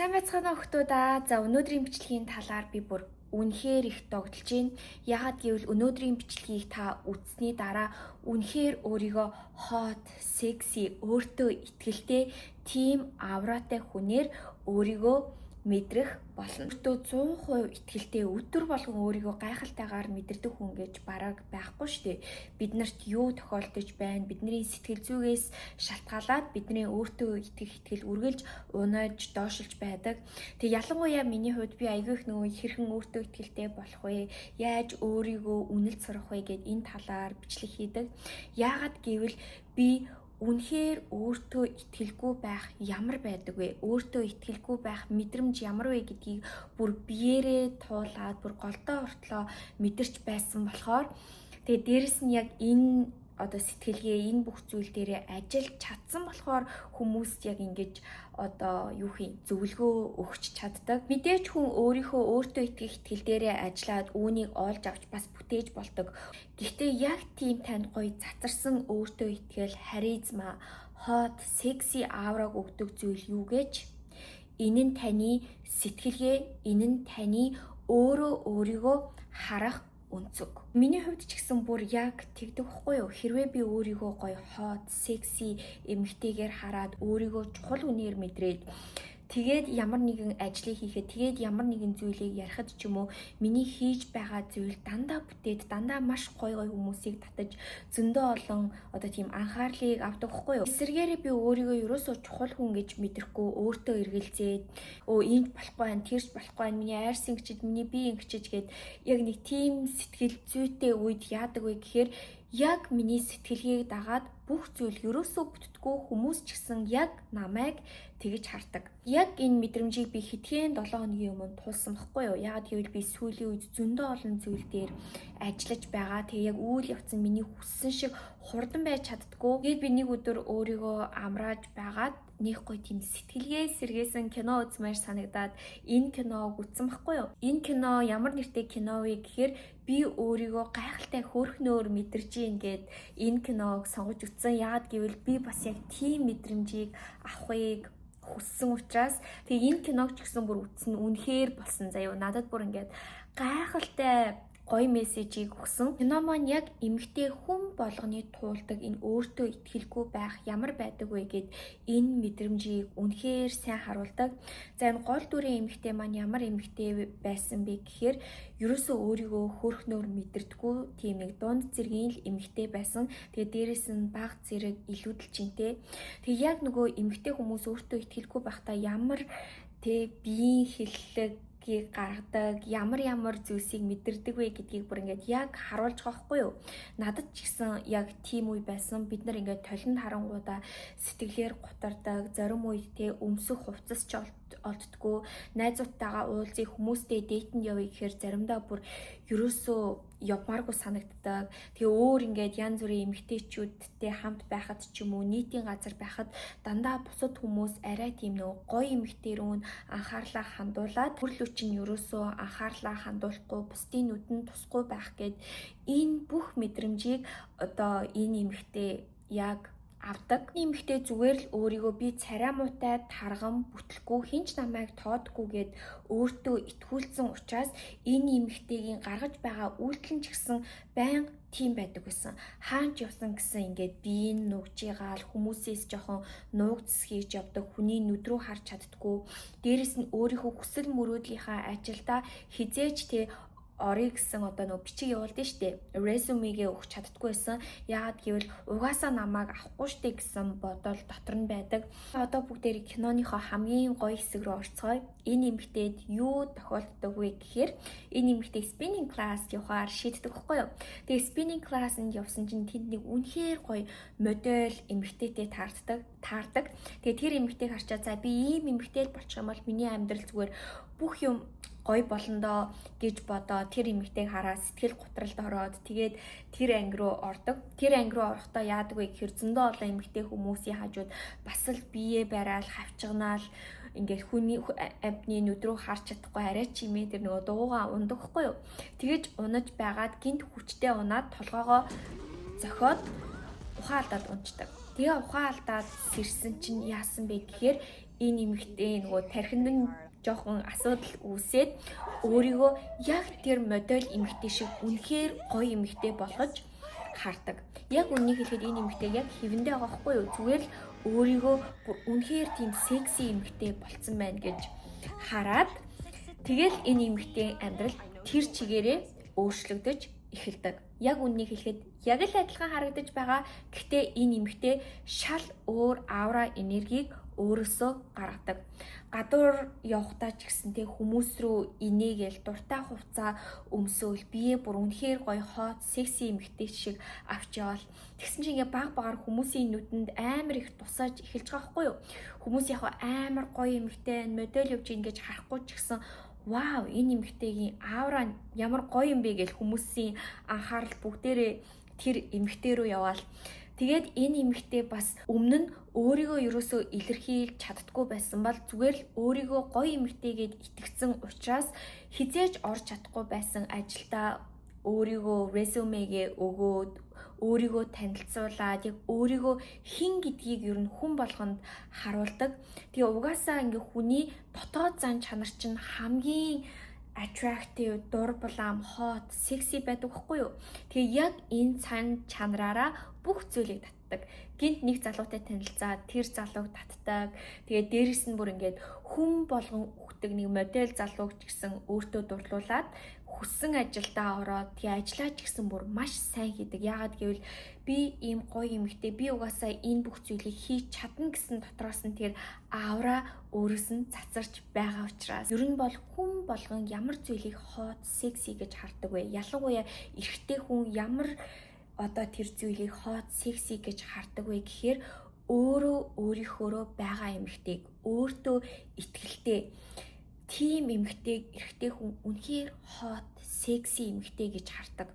Сайн байцгаана охтуудаа. За өнөөдрийн бичлэгийн талаар би бүр үнэхээр их догдолж байна. Яагаад гэвэл өнөөдрийн бичлэгийг та үзсний дараа үнэхээр өөрийгөө hot, sexy, өөртөө итгэлтэй, тийм авраатай хүнээр өөрийгөө мэдрэх болно. Өөртөө 100% итгэлтэй өдөр болгон өөрийгөө гайхалтайгаар мэдэрдэг хүн гэж бараг байхгүй шүү дээ. Биднэрт юу тохиолдож байна? Бидний сэтгэл зүйгээс шалтгаалаад бидний өөртөө итгэх итгэл үргэлж унаж доошилж байдаг. Тэг ялангуяа миний хувьд би айгүй их нөгөө хэрхэн өөртөө итгэлтэй болох вэ? Яаж өөрийгөө үнэлж сурах вэ гэд энэ талаар бичлэг хийдэг. Яагаад гэвэл би үнэхээр өөртөө итгэлгүй байх ямар байдаг вэ? Өөртөө итгэлгүй байх мэдрэмж ямар вэ гэдгийг бүр биеэрээ туулаад бүр голдоо ортлоо мэдэрч байсан болохоор тэгээ дээрэс нь яг энэ сэтгэлгээ энэ бүх зүйл дээрээ ажиллаж чадсан болохоор хүмүүст яг ингэж зөвлөгөө өгч чаддаг. Мэдээж хүн өөрийнхөө өөртөө итгэх итгэл дээрээ ажиллаад үүнийг олж авч бас бүтээж болдог. Гэхдээ яг тийм танд гоё цацарсан өөртөө итгэл, харизма, hot, sexy авраг өгдөг зүйл юу гэж? Энэ нь таны сэтгэлгээ, энэ нь таны өөрийгөө харах үнцэг. Миний хувьд ч гэсэн бүр яг тэгдэг байхгүй юу? Хэрвээ би өөрийгөө гоё hot, sexy эмэгтэйгээр хараад өөрийгөө чухал хүнээр мэдрээд тэгээд ямар нэгэн ажлыг хийхэд тэгээд ямар нэгэн зүйлийг ярихад ч юм уу миний хийж байгаа зүйл дандаа бүтээд дандаа маш гоё хүмүүсийг татаж зөндөө олон тийм анхаарлыг авдаг хгүй юу. Эсвэргээрээ би өөрийгөө ерөөсөө чухал хүн гэж мэдрэхгүй өөртөө эргэлзээд энд болохгүй байна, тэрч болохгүй байна, миний айрс ингэчиж, миний бие ингэчиж гэд яг нэг тийм сэтгэл зүйтэй үед яадаг вэ гэхээр яг миний сэтгэлгээг дагаад бүх зүйл ерөөсөө бүтдэггүй хүмүүс ч гэсэн яг намайг тэгж хардаг. Яг энэ мэдрэмжийг би хэдхэн 7 хоногийн өмнө туулсан байхгүй юу? Яагаад гэвэл би сүүлийн үед зөндөө олон зүйл дээр ажиллаж байгаа. Тэгээ яг үйл явц нь миний хүссэн шиг хурдан байж чаддгүй. Тэгээд би нэг өдөр өөрийгөө амрааж байгаад нэг гоё тийм сэтгэлгээ сэргээсэн кино үзмээр санагдаад энэ киног үзсэн байхгүй юу? Энэ кино ямар нэртэй кино вэ гэхээр би өөрийгөө гайхалтай хөөрхнөөр мэдэрж ийн гэд энэ киног сонгож үзсэн. Яагаад гэвэл би бас яг тийм мэдрэмжийг авахыг хүссэн учраас тэгээ энэ киног ч гэсэн бүр үзсэн үнэхээр болсон заяа. Надад бүр ингээд гайхалтай гоё мессежийг өгсөн. Кино маань яг эмэгтэй хүн болгоны туулдаг энэ өөртөө итгэлгүй байх ямар байдаг вэ гэд энэ мэдрэмжийг үнэхээр сайн харуулдаг. За энэ гол дүрийн эмэгтэй маань ямар эмэгтэй байсан бэ гэхээр ерөөсөө өөрийгөө хөөрхнөөр мэдэрдэггүй тийм нэг дунд зэргийн л эмэгтэй байсан. Тэгээ дээрэс нь бага зэрэг илүүдэлжинтэй. Тэгээ яг нөгөө эмэгтэй хүмүүс өөртөө итгэлгүй байхдаа ямар биеийн хиллэг гаргадаг, ямар зүйлсийг мэдэрдэг вэ гэдгийг бүр ингээд яг харуулж байгаа хгүй юу. Надад ч гэсэн яг тийм үе байсан. Бид нар ингээд толинд харангуудаа сэтгэлээр гутардаг, зарим үед өмсөх хувцас ч олддгүй, найзуудтайгаа уулзах, хүмүүстэй дейтэнд явъя гэхээр заримдаа бүр ерөөсөө явмааргүй санагддаг. Тэгээ өөр ингээд янз бүрийн эмэгтэйчүүдтэй хамт байхад ч юм уу нийтийн газар байхад дандаа бусад хүмүүс арай тийм нөгөө гоё эмэгтэй рүү анхаарлаа хандуулад хүрлүү чинь ерөөсөө анхаарлаа хандуулахгүй бусдын нүдэнд тусахгүй байх гэд энэ бүх мэдрэмжийг энэ эмэгтэй яг авдаг. Эмэгтэй зүгээр л өөрийгөө би царай муутай тарган бүтлэхгүй хинч намайг тоодгүйгээд өөртөө итгүүлсэн учраас энэ эмэгтэйгийн гаргаж байгаа үйлдэл ч гэсэн байнга тийм байдаг гэсэн. Хаанч явсан гэсэн ингээд биеийн нүгжигаал хүмүүсээс жоохон нуугдс хийж явдаг, хүний нүд рүү харж чаддгүй. Дээрэс нь өөрийнхөө хүсэл мөрөөдлийнхаа ажилдаа хизээч орё гэсэн бичиг явуулдаа штэ. Резюмегээ өгч чаддгүй байсан. Яагаад гэвэл угаасаа намайг авахгүй штэ гэсэн бодол дотор нь байдаг. Одоо бүгдээрээ киноныхоо хамгийн гоё хэсэг рүү орцгоё. Энэ эмэгтэйд юу тохиолддог вэ гэхээр энэ эмэгтэй spinning class явахаар шийддэг байхгүй юу? Тэгээ spinning class-нд явсан чинь тэнд нэг үнэхээр гоё модель эмэгтэйтэй таардаг. Тэгээ тэр эмэгтэйг харчаад за би ийм эмэгтэй болчих юм бол миний амьдрал зүгээр бүх юм гоё болондоо гэж бодоо тэр эмэгтэйг хараад сэтгэл гутралд ороод тэгээд тэр анги руу ордог. Тэр анги руу орохдоо яадаг вэ гэхээр зөндөө олон эмэгтэй хүмүүсийн хажууд бас л бие бараал хавчганаал ингээд хүний амтны нүд рүү харж чадахгүй арай ч юм тэр нөгөө дуугаа ундаг хгүй юу. Тэгэж унаж байгаад гинт хүчтэй унаад толгоогоо зохиод ухаан алдаад унцдаг. Тэгээ ухаан алдаад сэрсэн чинь яасан бэ гэхээр энэ эмэгтэй нөгөө тархинд жоохон асуудал үүсээд өөрийгөө яг тэр модель эмэгтэй шиг үнэхээр гоё эмэгтэй болгож хардаг. Яг үннийг хэлэхэд энэ эмэгтэй яг хэвэндээ байгаа хгүй юу? Зүгээр л өөрийгөө бүр үнэхээр тийм секси эмэгтэй болцсон байна гэж хараад тэгэл энэ эмэгтэй амьдрал тэр чигээрээ өөрчлөгдөж эхэлдэг. Яг үннийг хэлэхэд яг л адилхан харагдаж байгаа. Гэхдээ энэ эмэгтэй шал өөр аура энергийг өөрөөсөө гаргадаг. Гадуур явахдаа ч гэсэнтэй хүмүүс рүү инээгээл дуртай хувцас өмсөөл бие бүр үнэхээр гоё хот секси эмэгтэй шиг авч явал тэгсэн чинь ингээ баг багаар хүмүүсийн нүдэнд амар их тусаж эхэлж байгаа хгүй юу? Хүмүүс яг амар гоё эмэгтэй модель явж ингэж харахгүй ч гэсэн вау энэ эмэгтэйгийн аура ямар гоё юм бэ гэж хүмүүсийн анхаарал бүгдээрээ тэр эмэгтэй рүү яваал. Тэгээд энэ эмэгтэй бас өмнө нь өөрийгөө ерөөсөө илэрхийлж чаддгүй байсан бол зүгээр л өөрийгөө гоё эмэгтэйгээд итгэсэн учраас хизээж орж чадахгүй байсан ажилдаа өөрийгөө резюмегээ өгөөд өөрийгөө танилцуулаад яг өөрийгөө хэн гэдгийг ер нь хүн болгонд харуулдаг. Тэгээ угаасаа ингээ хүний дотоод зан чанар чинь хамгийн attractive, дур булаам, hot, sexy байдаг хгүй юу? Тэгээ яг энэ цан чанараараа бүх зүйлийг татдаг. Гинт нэг залуутай танилцаад тэр залууг татдаг. Тэгээ дээрэс нь бүр ингээд хүн болгон өгдөг нэг модель залууг ч гэсэн өөртөө дурлуулад хүссэн ажилдаа ороод тэгээ ажиллаач гэсэн бүр маш сайн хийдэг. Яагаад гэвэл би ийм гоё эмэгтэй би угаасаа энэ бүх зүйлийг хийж чадна гэсэн дотроос нь тэр аура өөрөөс нь цацарч байгаа учраас ер нь бол хүн болгон ямар зүйлийг hot, sexy гэж хардаг вэ? Ялангуяа эрэгтэй хүн ямар одоо тэр зүйлийг hot, sexy гэж хардаг вэ гэхээр өөрөө өөрийнхөөрөө байгаа эмэгтэйг өөртөө итгэлтэй тийм эмэгтэйг эрэгтэй хүн үнэхээр hot, sexy эмэгтэй гэж хардаг.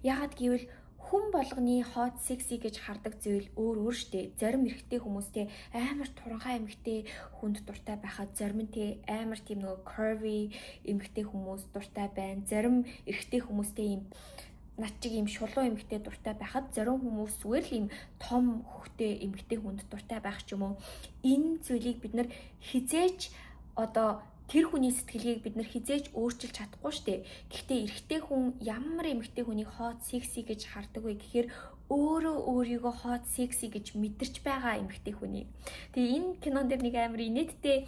Яагаад гэвэл хүн болгоны hot, sexy гэж хардаг зүйл өөр штэ. Зарим эрэгтэй хүмүүстэй амар туранхай эмэгтэй хүнд дуртай байхад зарим нь те амар тийм нөгөө curvy эмэгтэй хүмүүс дуртай байна. Зарим эрэгтэй хүмүүстэй ийм над чиг ийм шулуун эмэгтэй дуртай байхад зарим хүмүүс зүгээр л ийм том хөхтэй эмэгтэй хүнд дуртай байх ч юм уу. Энэ зүйлийг бид нар хизээч одоо тэр хүний сэтгэлгээг бид нар хизээж өөрчилж чадахгүй штэ. Гэхдээ эрэгтэй хүн ямар эмэгтэй хүнийг hot, sexy гэж хардаг вэ гэхээр өөрөө өөрийгөө hot, sexy гэж мэдэрч байгаа эмэгтэй хүний. Тэгээ энэ кинон дээр нэг амар инээдтэй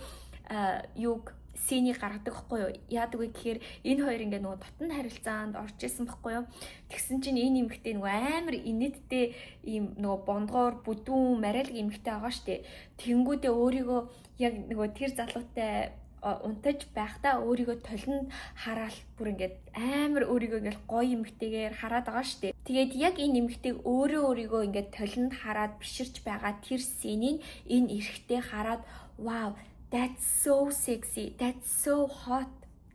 юуг сценийг гаргадаг байхгүй юу? Яадаг вэ гэхээр энэ хоёр ингээ нөгөө дотн харилцаанд орж исэн байхгүй юу? Тэгсэн чинь энэ эмэгтэй нөгөө амар инээдтэй ийм нөгөө бондгоор бүдүүн марайлг эмэгтэй байгаа штэ. Тэнгүүдээ өөрийгөө яг нөгөө тэр залуутай унтаж байхдаа өөрийгөө толинд хараал бүр ингээд амар өөрийгөө ингээд гоё эмэгтэйгээр хараад байгаа штэ. Тэгээд яг энэ эмэгтэйг өөрийгөө ингээд толинд хараад биширч байгаа тэр сценийг энэ эрэгтэй хараад wow, that's so sexy, that's so hot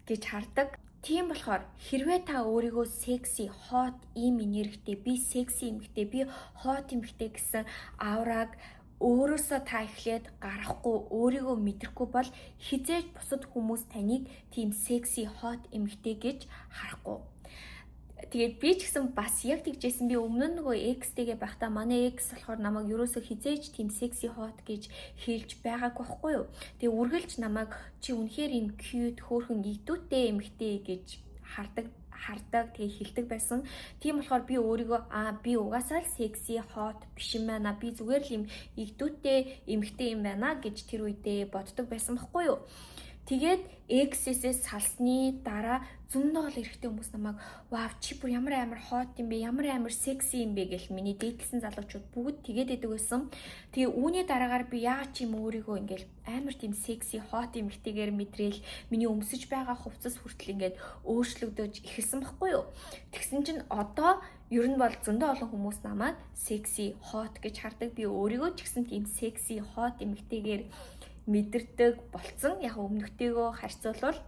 гэж хардаг. Тийм болохоор хэрвээ та өөрийгөө sexy, hot, ийм энергитэй, би sexy эмэгтэй, би hot эмэгтэй гэсэн аураг өөрөөсөө та эхлээд гарахгүй өөрийгөө мэдрэхгүй бол хизээж бусад хүмүүс таныг тийм секси hot эмэгтэй гэж харахгүй. Тэгээд би ч гэсэн бас яг тэгжсэн би өмнө нь нөгөө X-тэйгээ байхдаа манай X болохоор намайг ерөөсөө хизээж тийм секси hot гэж хэлж байгаагүй байхгүй юу. Тэгээ үргэлж намайг чи үнэхээр юм cute хөөрхөн идүүтэй эмэгтэй гэж хардаг тэгээ хэлдэг байсан. Тийм болохоор би өөрийгөө би угаасаа л секси hot биш юм байна. Би зүгээр л юм игдүүтэй эмэгтэй юм байна гэж тэр үедээ боддог байсан байхгүй юу. Тэгээд X-ээс салсны дараа зөндөө л эрэгтэй хүмүүс намайг вау чи бүр ямар амар hot юм бэ, ямар амар секси юм бэ гэл миний дээдлсэн залуучууд бүгд тэгээд идэг байсан. Тэгээ үүний дараагаар би яагаад ч юм өөрийгөө ингээл амар тийм секси hot эмэгтэйгээр мэдрээл миний өмсөж байгаа хувцас хүртэл ингээд өөрчлөгдөж эхэлсэн баггүй юу. Тэгсэн чинь одоо ер нь бол зөндөө олон хүмүүс намайг секси hot гэж хардаг. Би өөрийгөө ч гэсэн тийм секси hot эмэгтэйгээр мэдэрдэг болцсон. Яг өмнөхтэйгөө харьцуулбал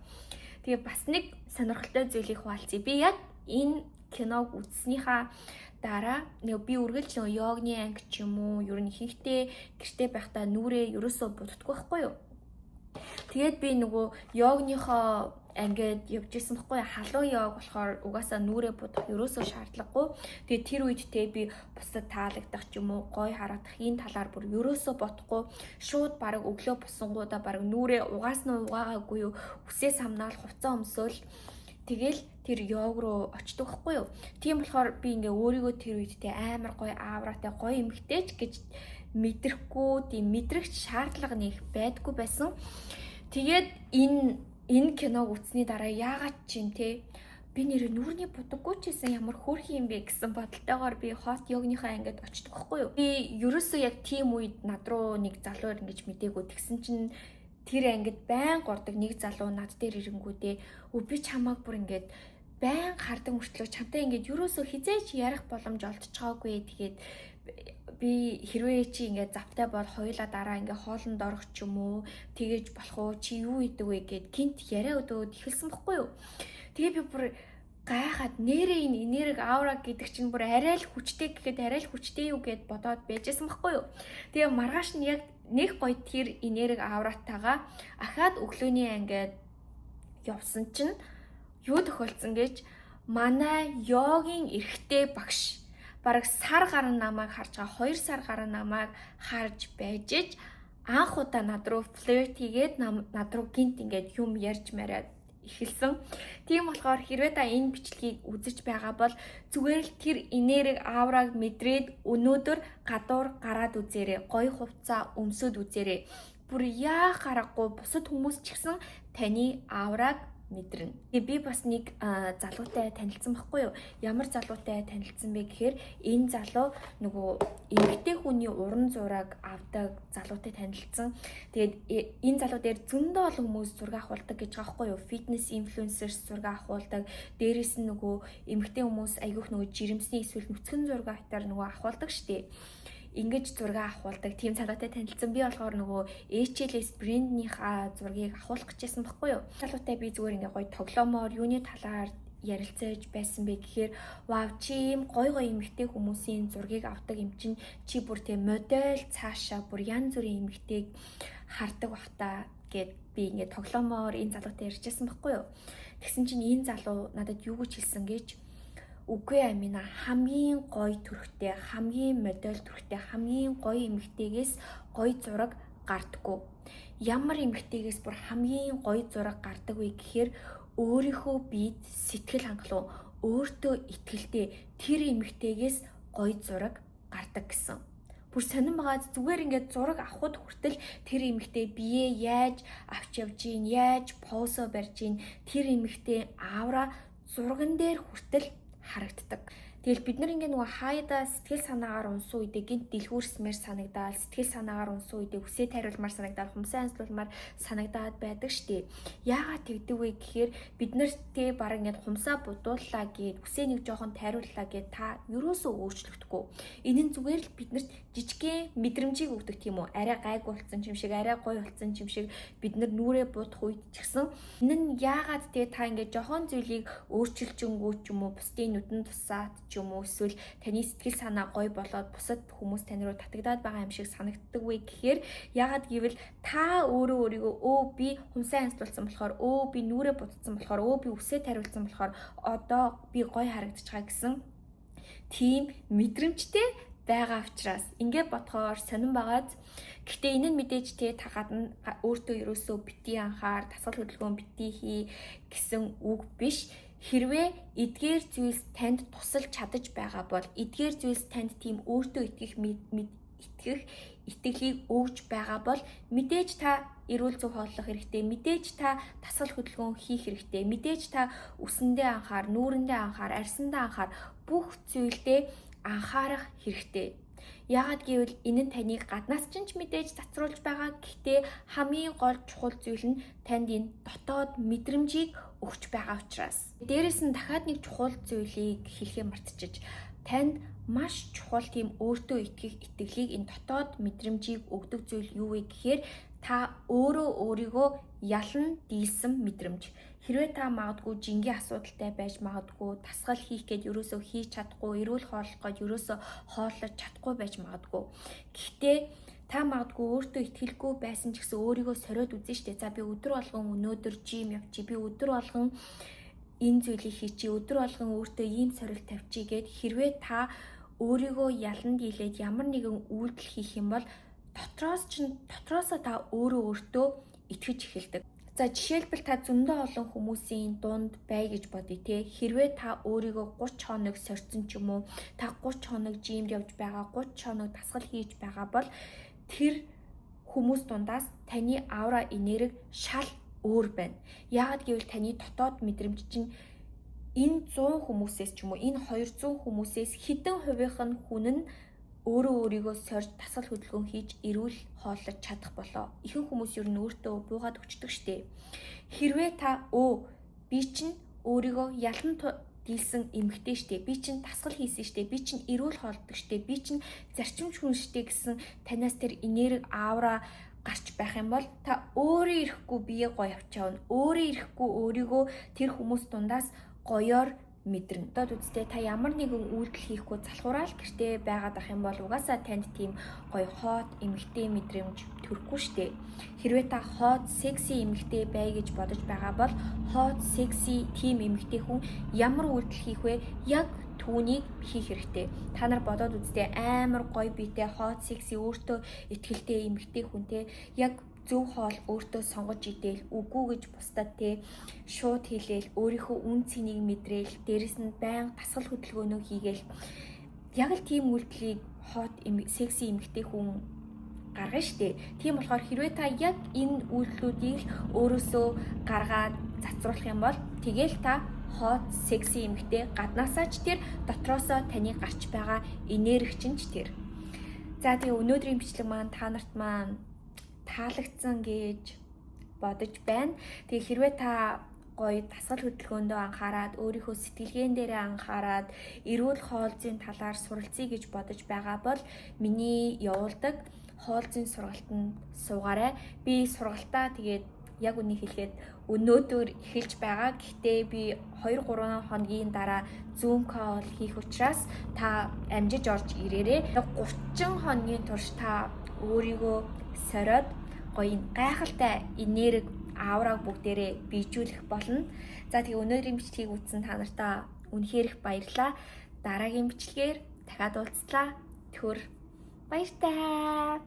тэгээ бас нэг сонирхолтой зүйлийг хуваалцъя. Би яг энэ киног үзснийхаа дараа би үргэлж йогны анги ч юм уу ер нь ихэнхдээ гэртээ байхдаа нүрээ ерөөсөө буддаггүй байхгүй юу. Тэгээд би нөгөө йогныхоо ингээд явж исэн байхгүй халуун яваг болохоор угаасаа нүрээ будах ерөөсөө шаардлагагүй. Тэгээд тэр үед те би бусад таалагдах ч юм уу гой харагдах энэ талаар бүр ерөөсөө бодохгүй шууд баг өглөө босонгуудаа баг нүрээ угаасна угаагаагүй юу үсээ самнаал хувцас өмсөөл тэгэл тэр йог руу очдог байхгүй юу. Тийм болохоор би ингээ өөрийгөө тэр үед те амар гоё аавраатай гоё эмэгтэйч гэж мэдрэхгүй тийм мэдрэгч шаардлага нэг байдгүй байсан. Тэгээд энэ киног үзсний дараа яагаад ч юм те би нэр нүрний будаггүй ч гэсэн ямар хөөрхөн юм бэ гэсэн бодолтойгоор би хот йогныхаа ангид очдог байхгүй юу. Би ерөөсөө яг тийм үед над руу нэг залуу ингэж мдээгүй тэгсэн чинь тэр ангид байн гордог нэг залуу над дээр ирэнгүүтээ би чамааг бүр ингээд байн хардаг мөртлөө чамтай ингээд ерөөсөө хизээч ярих боломж олдчихоогүй. Тэгээд би хэрвээ чи ингээд завтай бол хоёулаа дараа ингээд хоолнд орох ч юм уу тэгэж болох уу чи юу идэг вэ гэд гинт яриа өдөөд ихэлсэн бохгүй юу. Тэгээ би бүр гайхаад нэрээ энэ энерги аура гэдэг чинь бүр арай л хүчтэй гэхэд арай л хүчтэй юу гэд бодоод байжсэн бохгүй юу. Тэгээ маргааш нь яг нэг гоё тэр энерги ауратайгаа ахаад өглөөний ангид явсан чинь юу тохиолдсон гэж манай йогийн эрэгтэй багш бараг сар гарan намайг харж байгаа 2 сар гарan намайг харж байж ич анх удаа над руу флирт хийгээд над руу гинт ингээд юм ярьж мараад эхэлсэн. Тийм болохоор хэрвээ та энэ бичлэгийг үзэж байгаа бол зүгээр л тэр энерги аураг мэдрээд өнөөдөр гадуур гараад үзээрэй. Гоё хувцас өмсөд үзээрэй. Бүр яах аргагүй бусад хүмүүс ч гэсэн таны аураг мэдрэн. Би бас нэг залуутай танилцсан байхгүй юу? Ямар залуутай танилцсан бэ гэхээр энэ залуу нөгөө эмэгтэй хүний уран зураг авдаг залуутай танилцсан. Тэгээд энэ залуу дээр зөндөө олон хүмүүс зураг авахулдаг гэж байгаа байхгүй юу? Фитнес инфлюенсерс зураг авахулдаг. Дээрээс нь нөгөө эмэгтэй хүмүүс аягүйх нөгөө жирэмсний эсвэл нүцгэн зураг авахтаар нөгөө авахулдаг штеп. Ингэж зураг авахулдаг тийм залуутай танилцсан. Би болохоор нөгөө HLS брэнднийхаа зургийг авахулах гэжсэн байхгүй юу. Залуутай би зүгээр ингээ гоё тоглоомоор юуны талаар ярилцаж байсан бэ гэхээр вау чи ийм гоё эмэгтэй хүмүүсийн зургийг авдаг юм чинь чи бүр тийм модель цаашаа бүр янз бүрийн эмэгтэйг хардаг бах та гэд би ингээ тоглоомоор энэ залуутай ярьжсэн байхгүй юу. Тэгсэн чинь энэ залуу надад юу гэж хэлсэн гэж үгүй амина хамгийн гоё төрхтэй, хамгийн модель төрхтэй, хамгийн гоё эмэгтэйгээс гоё зураг гардаггүй. Ямар эмэгтэйгээс бүр хамгийн гоё зураг гардаг вэ гэхээр өөрийнхөө биед сэтгэл хангалуун, өөртөө итгэлтэй тэр эмэгтэйгээс гоё зураг гардаг гэсэн. Бүр сонирн байгаа зүгээр ингээд зураг авахд хүртэл тэр эмэгтэй бие яаж авч явж гин, яаж позо барьж гин тэр эмэгтэй аавра зурган дээр хүртэл харагддаг. Тэгэл бид нар ингээ нөгөө хаяада сэтгэл санаагаар унсан үедээ гинт дэлгүүрсмээр санагдаал, сэтгэл санаагаар унсан үедээ үсээ тариулмаар санагдаал, хүмсээ анзлуулмаар санагдаад байдаг штеп. Яагаад тэгдэг вэ гэхээр бид нартэй бараг ингээ хүмсаа будууллаа гэд үсээ нэг жоохон тариуллаа гэд та ерөөсөө өөрчлөгдөхгүй. Энэ нь зүгээр л биднэрт жижигхэн мэдрэмжийг өгдөг тийм үү? Арай гайгүй болсон юм шиг, арай гоё болсон юм шиг бид нар нүрээ будах үед ч гэсэн энэ нь яагаад тэгээ та ингээ жоохон зүйлийг өөрчилжөнгүү ч юм уу, бусдын нүдэн тусаад ч юм уу эсвэл таны сэтгэл санаа гоё болоод бусад хүмүүс тань руу татагдаад байгаа юм шиг санагддаг вэ гэхээр яагаад гэвэл та өөрийгөө би хүмсээ анзлуулсан болохоор би нүрээ будсан болохоор би үсээ тариулсан болохоор одоо би гоё харагдаж байгаа гэсэн тийм мэдрэмжтэй байгаа учраас ингээд бодохоор сонирн байгааз. Гэхдээ энэ нь мэдээж та гадна өөртөө ерөөсөө бити анхаар, дасгал хөдөлгөөн бити хий гэсэн үг биш. Хэрвээ эдгээр зүйлс танд тусалж чадаж байгаа бол эдгээр зүйлс танд тийм өөртөө итгэх итгэлийг өгж байгаа бол мэдээж та эрүүл зөв хооллох хэрэгтэй, мэдээж та дасгал хөдөлгөөн хийх хэрэгтэй, мэдээж та үсэндээ анхаар, нүүрэндээ анхаар, арьсандаа анхаар бүх зүйлдээ анхаарах хэрэгтэй. Яагаад гэвэл энэ нь таныг гаднаас ч мэдээж цацруулж байгаа. Гэхдээ хамгийн гол чухал зүйл нь танд энэ дотоод мэдрэмжийг өгч байгаа учраас. Дээрээс нь дахиад нэг чухал зүйлийг хэлхээ мартчихж танд маш чухал тийм өөртөө итгэх итгэлийг энэ дотоод мэдрэмжийг өгдөг зүйл юу вэ гэхээр та өөрийгөө ялан дийлсэн мэдрэмж. Хэрвээ та магадгүй жингийн асуудалтай байж магадгүй, дасгал хийх гээд ерөөсөө хийж чадахгүй, эрүүл хооллох гээд ерөөсөө хооллож чадахгүй байж магадгүй. Гэхдээ Та магадгүй өөртөө итгэлгүй байсан ч гэсэн өөрийгөө сориод үзэн штэ. За би өдөр болгон өнөөдөр жим явчих. Би өдөр болгон энэ зүйлийг хийчих. Өдөр болгон өөртөө ийм сорилт тавьчих гэд хэрвээ та өөрийгөө ялан дийлээд ямар нэгэн үйлдэл хийх юм бол дотроосоо та өөртөө итгэж эхэлдэг. За жишээлбэл та зөндөө олон хүмүүсийн дунд бай гэж бодъё те. Хэрвээ та өөрийгөө 30 хоног сорьсон ч юм уу, та 30 хоног жимд явж байгаа, 30 хоног дасгал хийж байгаа бол тэр хүмүүс дундаас таны аура энерги шал өөр байна. Яагаад гэвэл таны дотоод мэдрэмж чинь энэ 100 хүмүүсээс ч юм уу, энэ 200 хүмүүсээс хэдэн хувийнх нь хүн нь өөрийгөө сорж дасгал хөдөлгөөн хийж эрүүл хооллож чадах болоо. Ихэнх хүмүүс ер нь өөртөө буугаад өчтдөг штеп. Хэрвээ та би чинь өөрийгөө ялан дийлсэн эмэгтэй штеп. Би чинь дасгал хийсэн штеп. Би чинь эрүүл хоолдог штеп. Би чинь зарчимч хүн штеп гэсэн танаас тэр энерги аура гарч байх юм бол та өөрөө ирэхгүй бие гоё авчаавна. Өөрөө ирэхгүй өөрийгөө тэр хүмүүс дундаас гоёор мэдрэн. Одоо үстэй та ямар нэгэн үйлдэл хийхгүй залхуурал гэртээ байгаад ах юм бол угаасаа танд тийм гоё хот эмэгтэй мэдрэмж төрөхгүй штэ. Хэрвээ та хот секси эмэгтэй бай гэж бодож байгаа бол хот секси тийм эмэгтэй хүн ямар үйлдэл хийх вэ? Яг түүнийг хийх хэрэгтэй. Та нар бодоод үстэй амар гоё биетэй хот секси өөртөө итгэлтэй эмэгтэй хүнтэй яг зөв хоол өөртөө сонгож идээл үгүй гэж бусдад те шууд хэлээл өөрийнхөө үн цэнийг мэдрээл дээрэс нь байнга дасгал хөдөлгөөнөө хийгээл яг л тийм үйлдэлийг хот секси эмэгтэй хүн гаргана штэ. Тийм болохоор хэрвээ та яг энэ үйлдэлүүдийг өөрөөсөө гаргаад цацруулах юм бол тэгэл та хот секси эмэгтэй гаднаасаа ч тэр дотроосоо таны гарч байгаа энерги чинь ч тэр. За тэгээ өнөөдрийн бичлэг маань та нарт маань таалагдсан гэж бодож байна. Тэгээ хэрвээ та гоё дасгал хөдөлгөөндөө анхаарад, өөрийнхөө сэтгэлгээн дээрээ анхаарад, эрүүл хоолзын талаар суралцъя гэж бодож байгаа бол миний явуулдаг хоолзын сургалтанд суугаарай. Би сургалтаа тэгээд яг үнийг хэлэхэд өнөөдөр эхэлж байгаа. Гэхдээ би 2-3 хоногийн дараа Zoom call хийх учраас та амжиж орж ирээрэй. 30 хоногийн турш та өөрийгөө сориод гоё гайхалтай энерги аураг бүгдээрээ бийжүүлэх болно. За тэгээ өнөөдрийн бичлэгийг үзсэн та нартаа үнэхээр их баярлалаа. Дараагийн бичлэгээр дахиад уулзлаа. Түр баяртай.